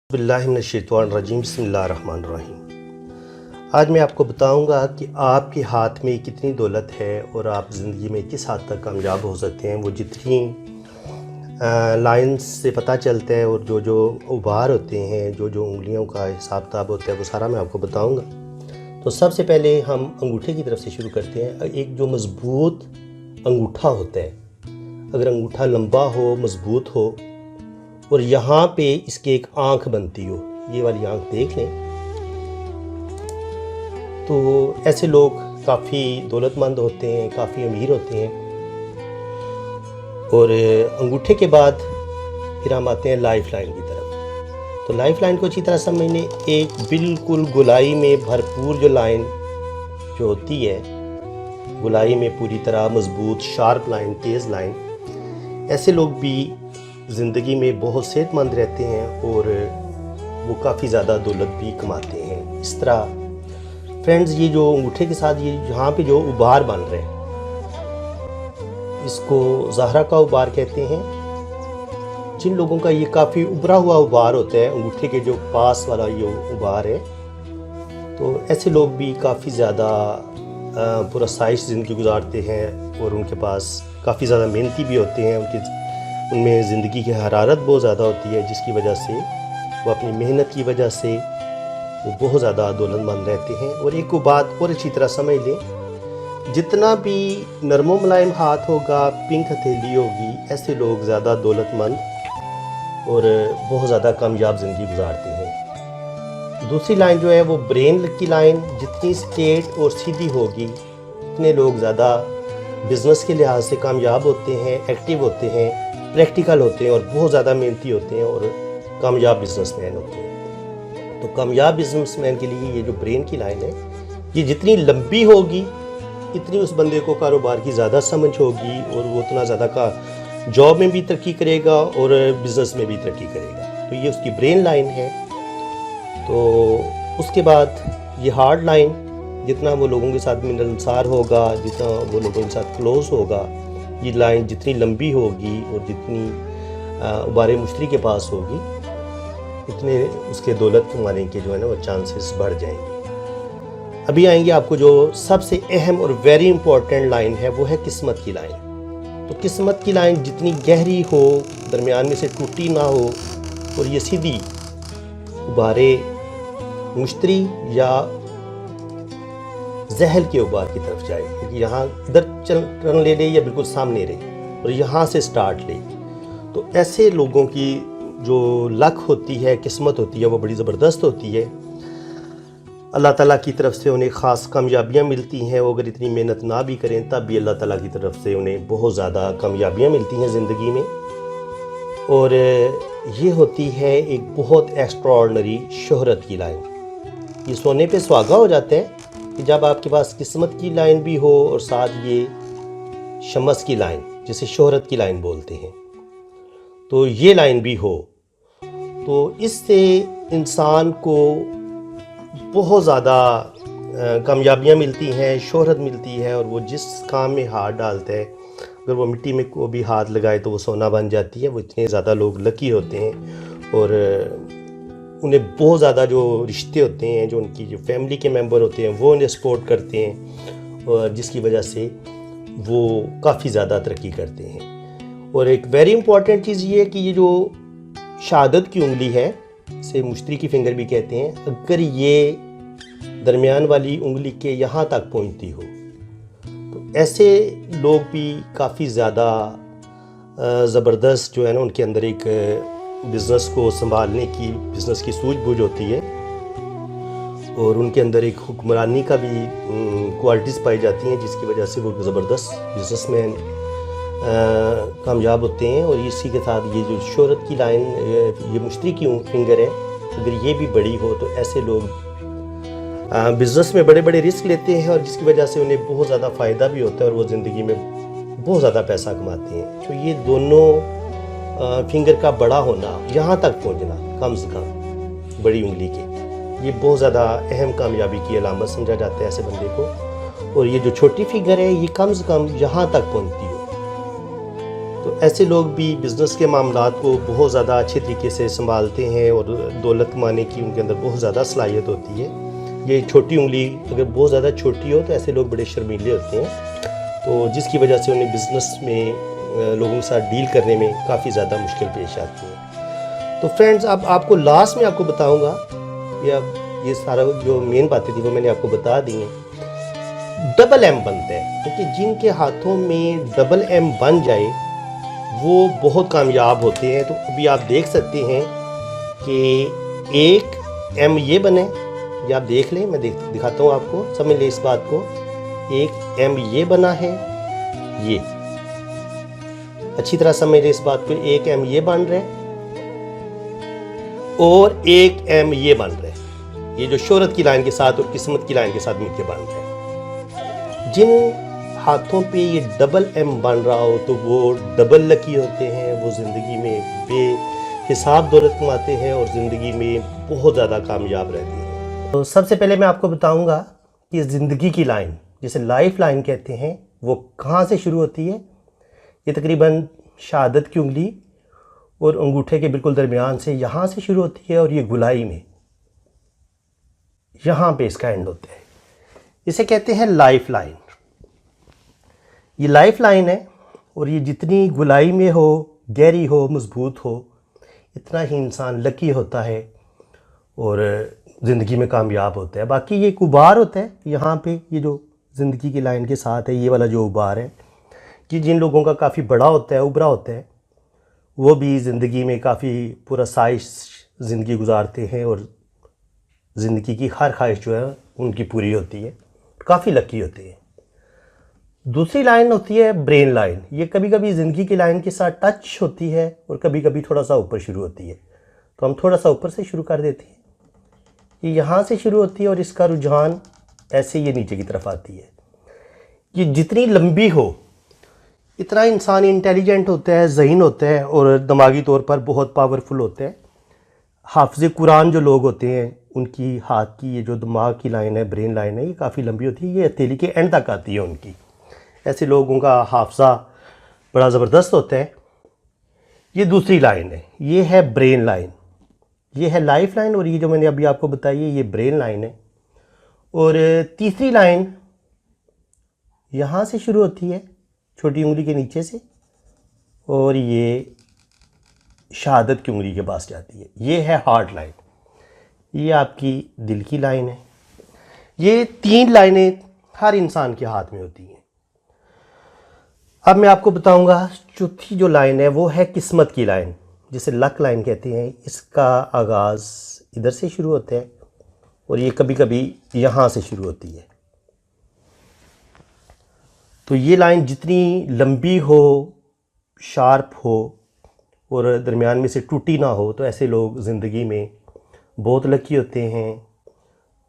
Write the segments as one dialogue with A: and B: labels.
A: बिस्मिल्लाहिर्रहमानिर्रहीम बिस्मिल्लाहिर्रहमानिर्रहीम। आज मैं आपको बताऊंगा कि आपके हाथ में कितनी दौलत है और आप ज़िंदगी में किस हद तक कामयाब हो सकते हैं। वो जितनी लाइंस से पता चलता है और जो जो उभार होते हैं, जो जो उंगलियों का हिसाब किताब होता है, वो सारा मैं आपको बताऊंगा। तो सबसे पहले हम अंगूठे की तरफ से शुरू करते हैं। एक जो मज़बूत अंगूठा होता है, अगर अंगूठा लंबा हो, मज़बूत हो और यहाँ पे इसके एक आँख बनती हो, ये वाली आँख देख लें, तो ऐसे लोग काफ़ी दौलतमंद होते हैं, काफ़ी अमीर होते हैं। और अंगूठे के बाद फिर हम आते हैं लाइफ लाइन की तरफ। तो लाइफ लाइन को अच्छी तरह समझने, एक बिल्कुल गोलाई में भरपूर जो लाइन जो होती है, गोलाई में पूरी तरह मज़बूत शार्प लाइन, तेज़ लाइन, ऐसे लोग भी ज़िंदगी में बहुत सेहतमंद रहते हैं और वो काफ़ी ज़्यादा दौलत भी कमाते हैं। इस तरह फ्रेंड्स, ये जो अंगूठे के साथ ये यहाँ पे जो उभार बन रहे हैं, इसको ज़हरा का उभार कहते हैं। जिन लोगों का ये काफ़ी उभरा हुआ उभार होता है, अंगूठे के जो पास वाला ये उभार है, तो ऐसे लोग भी काफ़ी ज़्यादा पुरसाइश ज़िंदगी गुजारते हैं और उनके पास काफ़ी ज़्यादा मेहनती भी होते हैं। उनमें ज़िंदगी की हरारत बहुत ज़्यादा होती है, जिसकी वजह से वो अपनी मेहनत की वजह से वो बहुत ज़्यादा दौलतमंद रहते हैं। और एक बात और अच्छी तरह समझ लें, जितना भी नरमो मुलायम हाथ होगा, पिंक हथेली होगी, ऐसे लोग ज़्यादा दौलतमंद और बहुत ज़्यादा कामयाब ज़िंदगी गुजारते हैं। दूसरी लाइन जो है वो ब्रेन की लाइन, जितनी स्ट्रेट और सीधी होगी उतने लोग ज़्यादा बिज़नेस के लिहाज से कामयाब होते हैं, एक्टिव होते हैं, प्रैक्टिकल होते हैं और बहुत ज़्यादा मेहनती होते हैं और कामयाब बिजनेसमैन होते हैं। तो कामयाब बिजनेसमैन के लिए ये जो ब्रेन की लाइन है, ये जितनी लंबी होगी इतनी उस बंदे को कारोबार की ज़्यादा समझ होगी और वो उतना ज़्यादा का जॉब में भी तरक्की करेगा और बिज़नेस में भी तरक्की करेगा। तो ये उसकी ब्रेन लाइन है। तो उसके बाद ये हार्ड लाइन, जितना वो लोगों के साथ मिलनसार होगा, जितना वो लोगों के साथ क्लोज होगा, ये लाइन जितनी लंबी होगी और जितनी उबारे मुश्तरी के पास होगी, उतने उसके दौलत कमाने के जो है ना वो चांसेस बढ़ जाएंगे। अभी आएंगे आपको जो सबसे अहम और वेरी इंपॉर्टेंट लाइन है, वो है किस्मत की लाइन। तो किस्मत की लाइन जितनी गहरी हो, दरमियान में से टूटी ना हो और ये सीधी उबारे मुश्तरी या जहल के उबार की तरफ जाए, क्योंकि यहाँ इधर टर्न ले या बिल्कुल सामने रहे और यहाँ से स्टार्ट ले। तो ऐसे लोगों की जो लक होती है, किस्मत होती है, वो बड़ी ज़बरदस्त होती है। अल्लाह ताला की तरफ से उन्हें ख़ास कामयाबियाँ मिलती हैं। वो अगर इतनी मेहनत ना भी करें तब भी अल्लाह ताला की तरफ से उन्हें बहुत ज़्यादा कामयाबियाँ मिलती हैं ज़िंदगी में। और ये होती है एक बहुत एक्स्ट्राऑर्डिनरी शोहरत की लाइन। ये सोने पे सुहागा हो जाता है कि जब आपके पास किस्मत की लाइन भी हो और साथ ये शमस की लाइन, जिसे शोहरत की लाइन बोलते हैं, तो ये लाइन भी हो, तो इससे इंसान को बहुत ज़्यादा कामयाबियाँ मिलती हैं, शोहरत मिलती है। और वो जिस काम में हाथ डालता है, अगर वो मिट्टी में को भी हाथ लगाए तो वो सोना बन जाती है। वो इतने ज़्यादा लोग लकी होते हैं और उन्हें बहुत ज़्यादा जो रिश्ते होते हैं, जो उनकी जो फैमिली के मेंबर होते हैं, वो उन्हें सपोर्ट करते हैं और जिसकी वजह से वो काफ़ी ज़्यादा तरक्की करते हैं। और एक वेरी इंपॉर्टेंट चीज़ ये है कि ये जो शहादत की उंगली है, इसे मुश्तरी की फिंगर भी कहते हैं, अगर ये दरमियान वाली उंगली के यहाँ तक पहुँचती हो तो ऐसे लोग भी काफ़ी ज़्यादा ज़बरदस्त जो है ना, उनके अंदर एक बिज़नेस को संभालने की, बिज़नेस की सूझबूझ होती है और उनके अंदर एक हुक्मरानी का भी क्वालिटीज़ पाई जाती हैं, जिसकी वजह से वो ज़बरदस्त बिज़नेसमैन कामयाब होते हैं। और इसी के साथ ये जो शोहरत की लाइन, ये मुश्तरी की फिंगर है, अगर ये भी बड़ी हो तो ऐसे लोग बिज़नेस में बड़े बड़े रिस्क लेते हैं और जिसकी वजह से उन्हें बहुत ज़्यादा फ़ायदा भी होता है और वो ज़िंदगी में बहुत ज़्यादा पैसा कमाते हैं। तो ये दोनों फिंगर का बड़ा होना, यहाँ तक पहुँचना कम से कम बड़ी उंगली के, ये बहुत ज़्यादा अहम कामयाबी की अलामत समझा जाता है ऐसे बंदे को। और ये जो छोटी फिंगर है, ये कम से कम यहाँ तक पहुँचती हो, तो ऐसे लोग भी बिज़नेस के मामलात को बहुत ज़्यादा अच्छे तरीके से संभालते हैं और दौलत कमाने की उनके अंदर बहुत ज़्यादा सलाहियत होती है। ये छोटी उंगली अगर बहुत ज़्यादा छोटी हो तो ऐसे लोग बड़े शर्मीले होते हैं, तो जिसकी वजह से उन्हें बिज़नेस में लोगों के साथ डील करने में काफ़ी ज़्यादा मुश्किल पेश आती है। तो फ्रेंड्स, अब आपको लास्ट में आपको बताऊँगा, या ये सारा जो मेन बातें थी वो मैंने आपको बता दी हैं। डबल एम बनता है, क्योंकि जिनके हाथों में डबल एम बन जाए वो बहुत कामयाब होते हैं। तो अभी आप देख सकते हैं कि एक एम ये बने, ये आप देख लें, मैं दिखाता हूँ आपको, समझ लें इस बात को। एक एम ये बना है, ये अच्छी तरह समझ लें इस बात को। एक एम ये बन रहा है और एक एम ये बन रहा है। ये जो शोहरत की लाइन के साथ और किस्मत की लाइन के साथ मिलकर बन रहा है। जिन हाथों पे ये डबल एम बन रहा हो तो वो डबल लकी होते हैं, वो ज़िंदगी में बेहिसाब दौलत कमाते हैं और ज़िंदगी में बहुत ज़्यादा कामयाब रहते हैं। तो सबसे पहले मैं आपको बताऊंगा कि ज़िंदगी की लाइन, जिसे लाइफ लाइन कहते हैं, वो कहाँ से शुरू होती है। ये तकरीबन शहादत की उंगली और अंगूठे के बिल्कुल दरमियान से यहाँ से शुरू होती है और ये गुलाई में यहाँ पे इसका एंड होता है। इसे कहते हैं लाइफ लाइन। ये लाइफ लाइन है और ये जितनी गुलाई में हो, गहरी हो, मजबूत हो, इतना ही इंसान लकी होता है और ज़िंदगी में कामयाब होता है। बाकी ये एक उबार होता है यहाँ पे, ये जो ज़िंदगी की लाइन के साथ है, ये वाला जो उबार है, कि जिन लोगों का काफ़ी बड़ा होता है, उभरा होता है, वो भी ज़िंदगी में काफ़ी पुरसाइश ज़िंदगी गुजारते हैं और ज़िंदगी की हर ख्वाहिश जो है उनकी पूरी होती है, काफ़ी लकी होती है। दूसरी लाइन होती है ब्रेन लाइन। ये कभी कभी ज़िंदगी की लाइन के साथ टच होती है और कभी कभी थोड़ा सा ऊपर शुरू होती है। तो हम थोड़ा सा ऊपर से शुरू कर देते हैं। ये यहाँ से शुरू होती है और इसका रुझान ऐसे ये नीचे की तरफ आती है। ये जितनी लंबी हो इतना इंसान इंटेलिजेंट होता है, ज़हीन होता है और दिमागी तौर पर बहुत पावरफुल होता है। हाफ़िज़ कुरान जो लोग होते हैं उनकी हाथ की ये जो दिमाग की लाइन है, ब्रेन लाइन है, ये काफ़ी लंबी होती है, ये हथेली के एंड तक आती है उनकी। ऐसे लोगों का हाफजा बड़ा ज़बरदस्त होता है। ये दूसरी लाइन है, ये है ब्रेन लाइन, ये है लाइफ लाइन और ये जो मैंने अभी आपको बताई है ये ब्रेन लाइन है। और तीसरी लाइन यहाँ से शुरू होती है, छोटी उंगली के नीचे से, और ये शहादत की उंगली के पास जाती है। ये है हार्ट लाइन, ये आपकी दिल की लाइन है। ये तीन लाइनें हर इंसान के हाथ में होती हैं। अब मैं आपको बताऊंगा चौथी जो लाइन है वो है किस्मत की लाइन, जिसे लक लाइन कहते हैं। इसका आगाज़ इधर से शुरू होता है और ये कभी कभी यहाँ से शुरू होती है। तो ये लाइन जितनी लंबी हो, शार्प हो और दरमियान में से टूटी ना हो, तो ऐसे लोग ज़िंदगी में बहुत लकी होते हैं,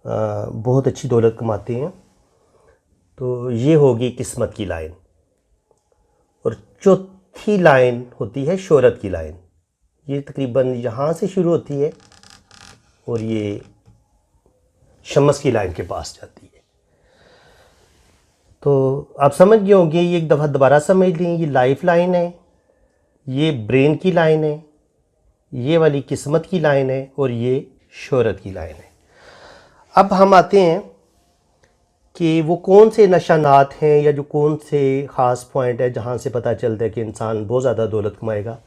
A: बहुत अच्छी दौलत कमाते हैं। तो ये होगी किस्मत की लाइन। और चौथी लाइन होती है शोहरत की लाइन। ये तकरीबन यहाँ से शुरू होती है और ये शम्स की लाइन के पास जाती है। तो आप समझ गए होंगे, ये एक दफ़ा दोबारा समझ लें। ये लाइफ लाइन है, ये ब्रेन की लाइन है, ये वाली किस्मत की लाइन है और ये शोहरत की लाइन है। अब हम आते हैं कि वो कौन से निशानात हैं या जो कौन से ख़ास पॉइंट है जहाँ से पता चलता है कि इंसान बहुत ज़्यादा दौलत कमाएगा।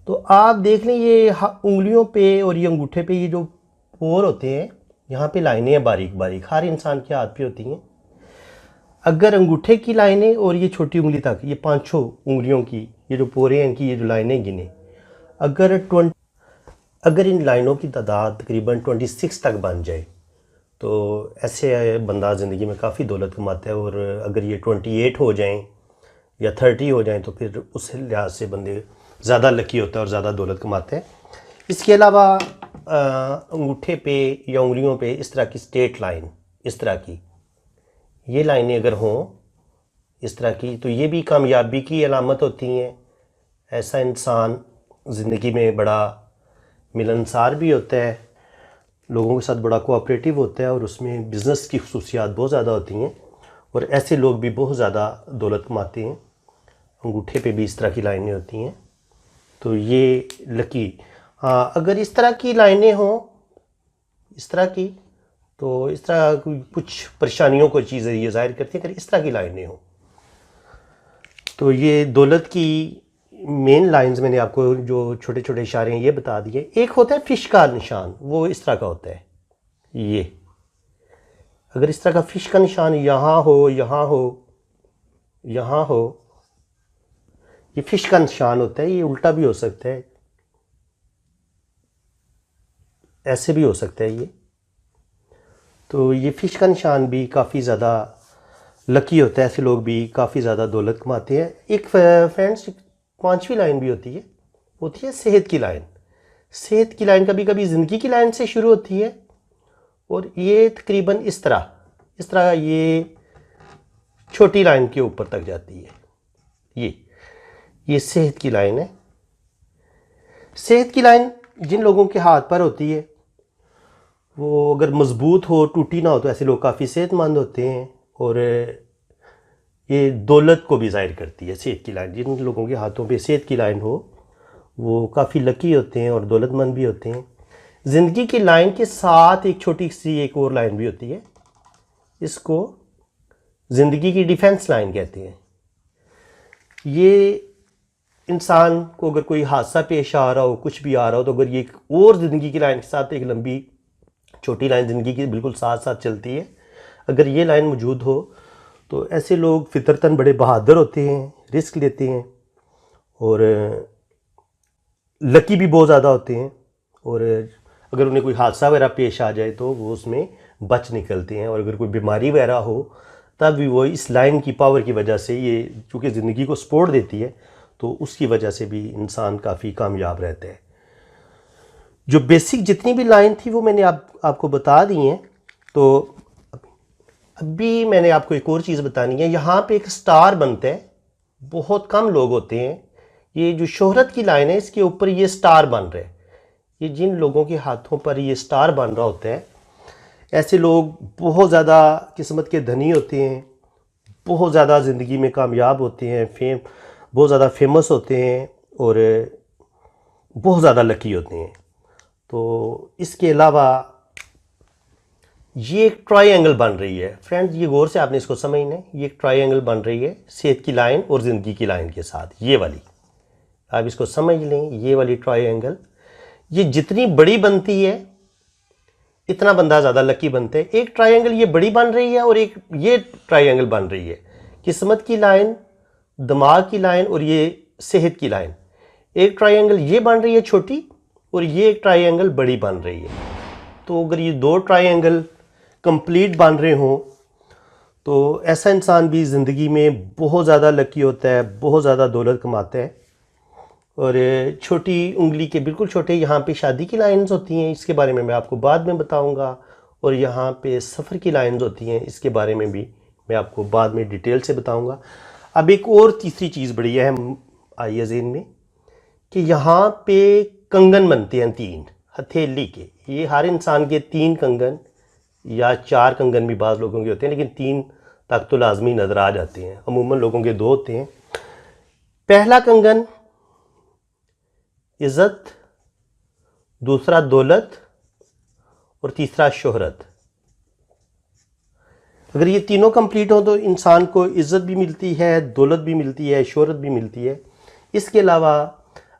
A: तो आप देख लें, ये उंगलियों पे और ये अंगूठे पे ये जो पोर होते हैं, यहाँ पे लाइनें हैं बारीक बारीक, हर इंसान के हाथ पे होती हैं। अगर अंगूठे की लाइनें और ये छोटी उंगली तक, ये पाँचों उंगलियों की ये जो पोरे हैं, इनकी ये जो लाइनें गिने, अगर इन लाइनों की तादाद तकरीबन 26 तक बन जाए तो ऐसे बंदा ज़िंदगी में काफ़ी दौलत कमाता है। और अगर ये 28 हो जाएं या 30 हो जाएं तो फिर उस लिहाज से बंदे ज़्यादा लकी होता है और ज़्यादा दौलत कमाते हैं। इसके अलावा अंगूठे पे या उंगलियों पे इस तरह की स्ट्रेट लाइन, इस तरह की ये लाइनें अगर हों इस तरह की, तो ये भी कामयाबी की अलामत होती हैं। ऐसा इंसान ज़िंदगी में बड़ा मिलनसार भी होता है, लोगों के साथ बड़ा कोऑपरेटिव होता है और उसमें बिज़नेस की खुसूसियात बहुत ज़्यादा होती हैं और ऐसे लोग भी बहुत ज़्यादा दौलत कमाते हैं अंगूठे पे भी इस तरह की लाइनें होती हैं। तो ये लकी। हाँ, अगर इस तरह की लाइनें हों, इस तरह की, तो इस तरह कुछ परेशानियों को चीज़ें ये ज़ाहिर करती हैं। अगर इस तरह की लाइनें हों तो ये दौलत की मेन लाइंस मैंने आपको जो छोटे छोटे इशारे हैं ये बता दिए। एक होता है फिश का निशान, वो इस तरह का होता है। ये अगर इस तरह का फिश का निशान यहाँ हो, यहाँ हो, यहाँ हो, ये फिश का निशान होता है। ये उल्टा भी हो सकता है, ऐसे भी हो सकता है ये। तो ये फिश का निशान भी काफ़ी ज़्यादा लकी होता है। ऐसे लोग भी काफ़ी ज़्यादा दौलत कमाते हैं। एक फ्रेंड्स, पांचवी लाइन भी होती है सेहत की लाइन। सेहत की लाइन कभी कभी ज़िंदगी की लाइन से शुरू होती है और ये तकरीबन इस तरह ये छोटी लाइन के ऊपर तक जाती है। ये सेहत की लाइन है। सेहत की लाइन जिन लोगों के हाथ पर होती है वो अगर मजबूत हो, टूटी ना हो, तो ऐसे लोग काफ़ी सेहतमंद होते हैं। और ये दौलत को भी ज़ाहिर करती है सेहत की लाइन। जिन लोगों के हाथों पे सेहत की लाइन हो वो काफ़ी लकी होते हैं और दौलतमंद भी होते हैं। ज़िंदगी की लाइन के साथ एक छोटी सी एक और लाइन भी होती है, इसको ज़िंदगी की डिफेंस लाइन कहते हैं। ये इंसान को अगर कोई हादसा पेश आ रहा हो, कुछ भी आ रहा हो, तो अगर ये एक और ज़िंदगी की लाइन के साथ एक लंबी छोटी लाइन ज़िंदगी की बिल्कुल साथ साथ चलती है, अगर ये लाइन मौजूद हो तो ऐसे लोग फितरतन बड़े बहादुर होते हैं, रिस्क लेते हैं और लकी भी बहुत ज़्यादा होते हैं। और अगर उन्हें कोई हादसा वगैरह पेश आ जाए तो वो उसमें बच निकलते हैं। और अगर कोई बीमारी वगैरह हो तब भी वो इस लाइन की पावर की वजह से, ये चूँकि ज़िंदगी को सपोर्ट देती है, तो उसकी वजह से भी इंसान काफ़ी कामयाब रहता है। जो बेसिक जितनी भी लाइन थी वो मैंने आपको बता दी हैं। तो अभी मैंने आपको एक और चीज़ बतानी है। यहाँ पे एक स्टार बनता है, बहुत कम लोग होते हैं। ये जो शोहरत की लाइन है इसके ऊपर ये स्टार बन रहा है। ये जिन लोगों के हाथों पर ये स्टार बन रहा होता है, ऐसे लोग बहुत ज़्यादा किस्मत के धनी होते हैं, बहुत ज़्यादा ज़िंदगी में कामयाब होते हैं, बहुत ज़्यादा फेमस होते हैं और बहुत ज़्यादा लकी होते हैं। तो इसके अलावा ये एक ट्रायंगल बन रही है। फ्रेंड्स, ये गौर से आपने इसको समझना है। ये एक ट्रायंगल बन रही है सेहत की लाइन और ज़िंदगी की लाइन के साथ। ये वाली आप इसको समझ लें, ये वाली ट्रायंगल, ये जितनी बड़ी बनती है इतना बंदा ज़्यादा लकी बनता है। एक ट्रायंगल ये बड़ी बन रही है और एक ये ट्रायंगल बन रही है किस्मत की लाइन, दिमाग की लाइन और ये सेहत की लाइन। एक ट्रायंगल ये बन रही है छोटी और ये एक ट्रायंगल बड़ी बन रही है। तो अगर ये दो ट्रायंगल कंप्लीट बन रहे हों तो ऐसा इंसान भी ज़िंदगी में बहुत ज़्यादा लकी होता है, बहुत ज़्यादा दौलत कमाता है। और छोटी उंगली के बिल्कुल छोटे यहाँ पे शादी की लाइंस होती हैं, इसके बारे में मैं आपको बाद में बताऊंगा। और यहाँ पे सफ़र की लाइंस होती हैं, इसके बारे में भी मैं आपको बाद में डिटेल से बताऊंगा। अब एक और तीसरी चीज़ बड़ी अहम आई है ज़हन में कि यहाँ पे कंगन बनते हैं 3 हथेली के। ये हर इंसान के 3 कंगन या 4 कंगन भी बाज़ लोगों के होते हैं, लेकिन 3 तक तो लाजमी नज़र आ जाते हैं। अमूमन लोगों के 2 होते हैं। पहला कंगन इज़्ज़त, दूसरा दौलत और तीसरा शोहरत। अगर ये तीनों कंप्लीट हो तो इंसान को इज़्ज़त भी मिलती है, दौलत भी मिलती है, शोहरत भी मिलती है। इसके अलावा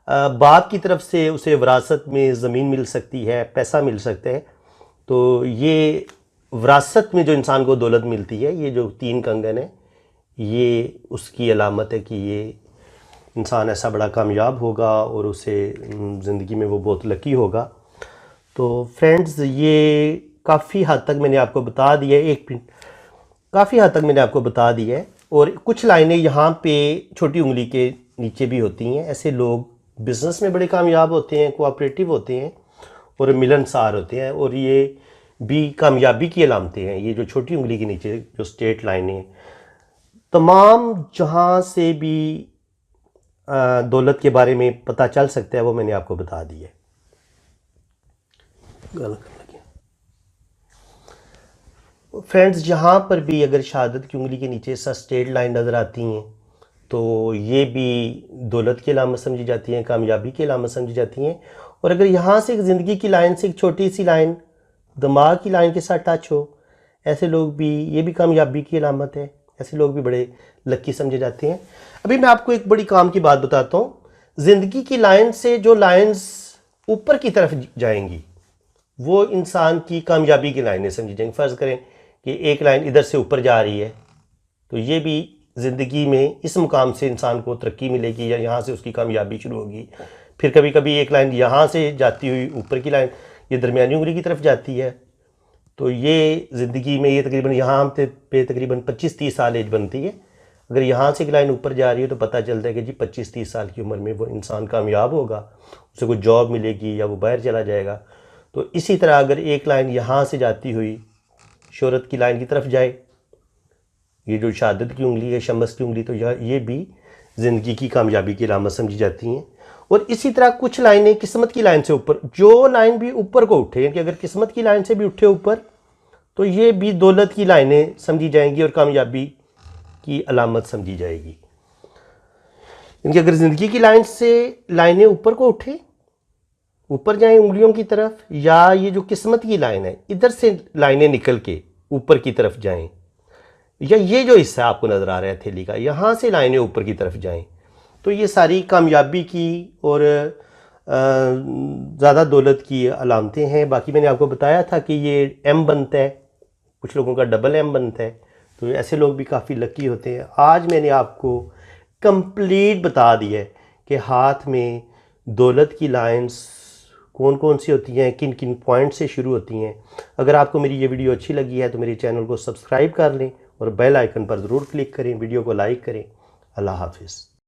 A: बाप की तरफ से उसे विरासत में ज़मीन मिल सकती है, पैसा मिल सकता है। तो ये विरासत में जो इंसान को दौलत मिलती है, ये जो 3 कंगन है, ये उसकी अलामत है कि ये इंसान ऐसा बड़ा कामयाब होगा और उसे ज़िंदगी में वो बहुत लकी होगा। तो फ्रेंड्स, ये काफ़ी हद तक मैंने आपको बता दिया है। काफ़ी हद तक मैंने आपको बता दिया है। और कुछ लाइनें यहाँ पे छोटी उंगली के नीचे भी होती हैं। ऐसे लोग बिज़नेस में बड़े कामयाब होते हैं, कोऑपरेटिव होते हैं और मिलनसार होते हैं। और ये भी कामयाबी की अलामतें हैं। ये जो छोटी उंगली के नीचे जो स्ट्रेट लाइनें, तमाम जहाँ से भी दौलत के बारे में पता चल सकता है वो मैंने आपको बता दी है। फ्रेंड्स, जहाँ पर भी अगर शहादत की उंगली के नीचे सा स्ट्रेट लाइन नज़र आती हैं तो ये भी दौलत की अलामत समझी जाती हैं, कामयाबी की अलामत समझी जाती हैं। और अगर यहाँ से एक ज़िंदगी की लाइन से एक छोटी सी लाइन दिमाग की लाइन के साथ टच हो, ऐसे लोग भी, ये भी कामयाबी की अलामत है। ऐसे लोग भी बड़े लकी समझे जाते हैं। अभी मैं आपको एक बड़ी काम की बात बताता हूँ। ज़िंदगी की लाइन से जो लाइंस ऊपर की तरफ जाएंगी वो इंसान की कामयाबी की लाइनें समझी जाएंगी। फ़र्ज़ करें कि एक लाइन इधर से ऊपर जा रही है, तो ये भी ज़िंदगी में इस मुकाम से इंसान को तरक्की मिलेगी या यहाँ से उसकी कामयाबी शुरू होगी। फिर कभी कभी एक लाइन यहाँ से जाती हुई ऊपर की लाइन ये दरमियानी उंगली की तरफ जाती है, तो ये ज़िंदगी में ये तकरीबन यहाँ पे तकरीबन 25-30 साल एज बनती है। अगर यहाँ से एक लाइन ऊपर जा रही है तो पता चलता है कि जी 25-30 साल की उम्र में वो इंसान कामयाब होगा, उसे कोई जॉब मिलेगी या वो बाहर चला जाएगा। तो इसी तरह अगर एक लाइन यहाँ से जाती हुई शोहरत की लाइन की तरफ जाए, ये जो शहादत की उंगली है, शमस की उंगली, तो ये भी ज़िंदगी की कामयाबी की अलामत समझी जाती हैं। और इसी तरह कुछ लाइनें किस्मत की लाइन से ऊपर, जो लाइन भी ऊपर को उठे, यानी कि अगर किस्मत की लाइन से भी उठे ऊपर, तो ये भी दौलत की लाइनें समझी जाएंगी और कामयाबी की अलामत समझी जाएगी। यानी कि अगर ज़िंदगी की लाइन से लाइनें ऊपर को उठे, ऊपर जाएं उंगलियों की तरफ, या ये जो किस्मत की लाइन है इधर से लाइनें निकल के ऊपर की तरफ जाएं, या ये जो हिस्सा आपको नज़र आ रहा है थैली का, यहाँ से लाइनें ऊपर की तरफ जाएं, तो ये सारी कामयाबी की और ज़्यादा दौलत की अलामतें हैं। बाकी मैंने आपको बताया था कि ये एम बनता है, कुछ लोगों का डबल एम बनता है, तो ऐसे लोग भी काफ़ी लकी होते हैं। आज मैंने आपको कंप्लीट बता दिया है कि हाथ में दौलत की लाइंस कौन कौन सी होती हैं, किन किन पॉइंट से शुरू होती हैं। अगर आपको मेरी ये वीडियो अच्छी लगी है तो मेरे चैनल को सब्सक्राइब कर लें और बेल आइकन पर ज़रूर क्लिक करें, वीडियो को लाइक करें। अल्लाह हाफिज़।